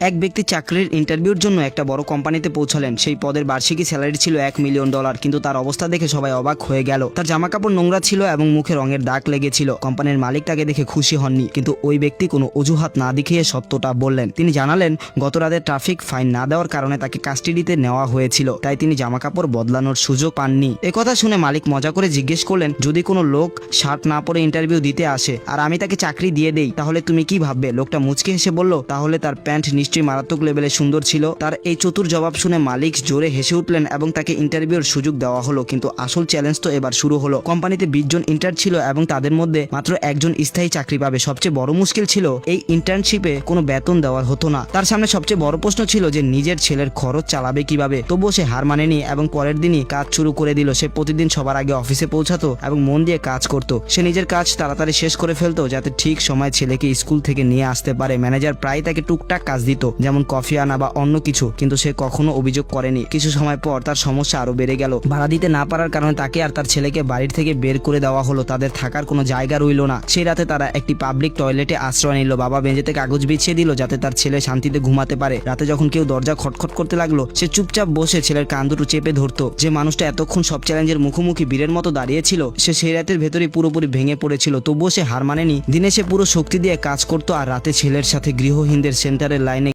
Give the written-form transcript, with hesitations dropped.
এক ব্যক্তি চাকরির ইন্টারভিউর জন্য একটা বড় কোম্পানিতে পৌঁছালেন। সেই পদের বার্ষিকী স্যালারি ছিল $1 মিলিয়ন, কিন্তু তার অবস্থা দেখে সবাই অবাক হয়ে গেল। তার জামাকাপড় নোংরা ছিল এবং মুখে রঙের দাগ লেগেছিল। কোম্পানির মালিক তাকে দেখে খুশি হননি, কিন্তু ওই ব্যক্তি কোনো অজুহাত না দেখিয়ে সত্যটা বললেন। তিনি জানালেন গত রাতে ট্রাফিক ফাইন না দেওয়ার কারণে তাকে কাস্টডিতে নেওয়া হয়েছিল, তাই তিনি জামাকাপড় বদলানোর সুযোগ পাননি। একথা শুনে মালিক মজা করে জিজ্ঞেস করলেন, যদি কোনো লোক শার্ট না পরে ইন্টারভিউ দিতে আসে আর আমি তাকে চাকরি দিয়ে দেই, তাহলে তুমি কি ভাববে? লোকটা মুচকে হেসে বলল, তাহলে তার প্যান্ট নিশ্চয়ই মারাত্মক লেভেলে সুন্দর ছিল। তার এই চতুর জবাব শুনে মালিক জোরে হেসে উঠলেন এবং তাকে ইন্টারভিউর সুযোগ দেওয়া হলো। কিন্তু আসল চ্যালেঞ্জ তো এবার শুরু হলো। কোম্পানিতে 20 জন ইন্টার্ন ছিল এবং তাদের মধ্যে মাত্র একজন স্থায়ী চাকরি পাবে। সবচেয়ে বড় মুশকিল ছিল এই ইন্টার্নশিপে কোনো বেতন দেওয়ার হতো না। তার সামনে সবচেয়ে বড় প্রশ্ন ছিল যে নিজের ছেলের খরচ চালাবে কিভাবে। তবুও সে হার মানেনি এবং পরের দিনই কাজ শুরু করে দিল। সে প্রতিদিন সবার আগে অফিসে পৌঁছাতো এবং মন দিয়ে কাজ করত। সে নিজের কাজ তাড়াতাড়ি শেষ করে ফেলতো যাতে ঠিক সময় ছেলেকে স্কুল থেকে নিয়ে আসতে পারে। ম্যানেজার প্রায় তাকে টুকটাক কাজ দিত, যেমন কফি আনা বা অন্য কিছু, কিন্তু সে কখনো অভিযোগ করেনি। কিছু সময় পর তার সমস্যা আরো বেড়ে গেল। ভাড়া দিতে না পারার কারণে তাকে আর তার ছেলেকে বাড়ির থেকে বের করে দেওয়া হলো। তাদের থাকার কোনো জায়গা রইল না। সেই রাতে তারা একটি পাবলিক টয়লেটে আশ্রয় নিল। বাবা মেঝেতে কাগজ বিছিয়ে দিল যাতে তার ছেলে শান্তিতে ঘুমাতে পারে। রাতে যখন কেউ দরজা খটখট করতে লাগলো, সে চুপচাপ বসে ছেলের কান দুটো চেপে ধরতো। যে মানুষটা এতক্ষণ সব চ্যালেঞ্জের মুখোমুখি বীরের মতো দাঁড়িয়েছিল, সে সেই রাতের ভেতরেই পুরোপুরি ভেঙে পড়েছিল। তবুও সে হার মানেনি। দিনে সে পুরো শক্তি দিয়ে কাজ করতো আর রাতে ছেলের সাথে গৃহহীনদের সেন্টারের লাইনে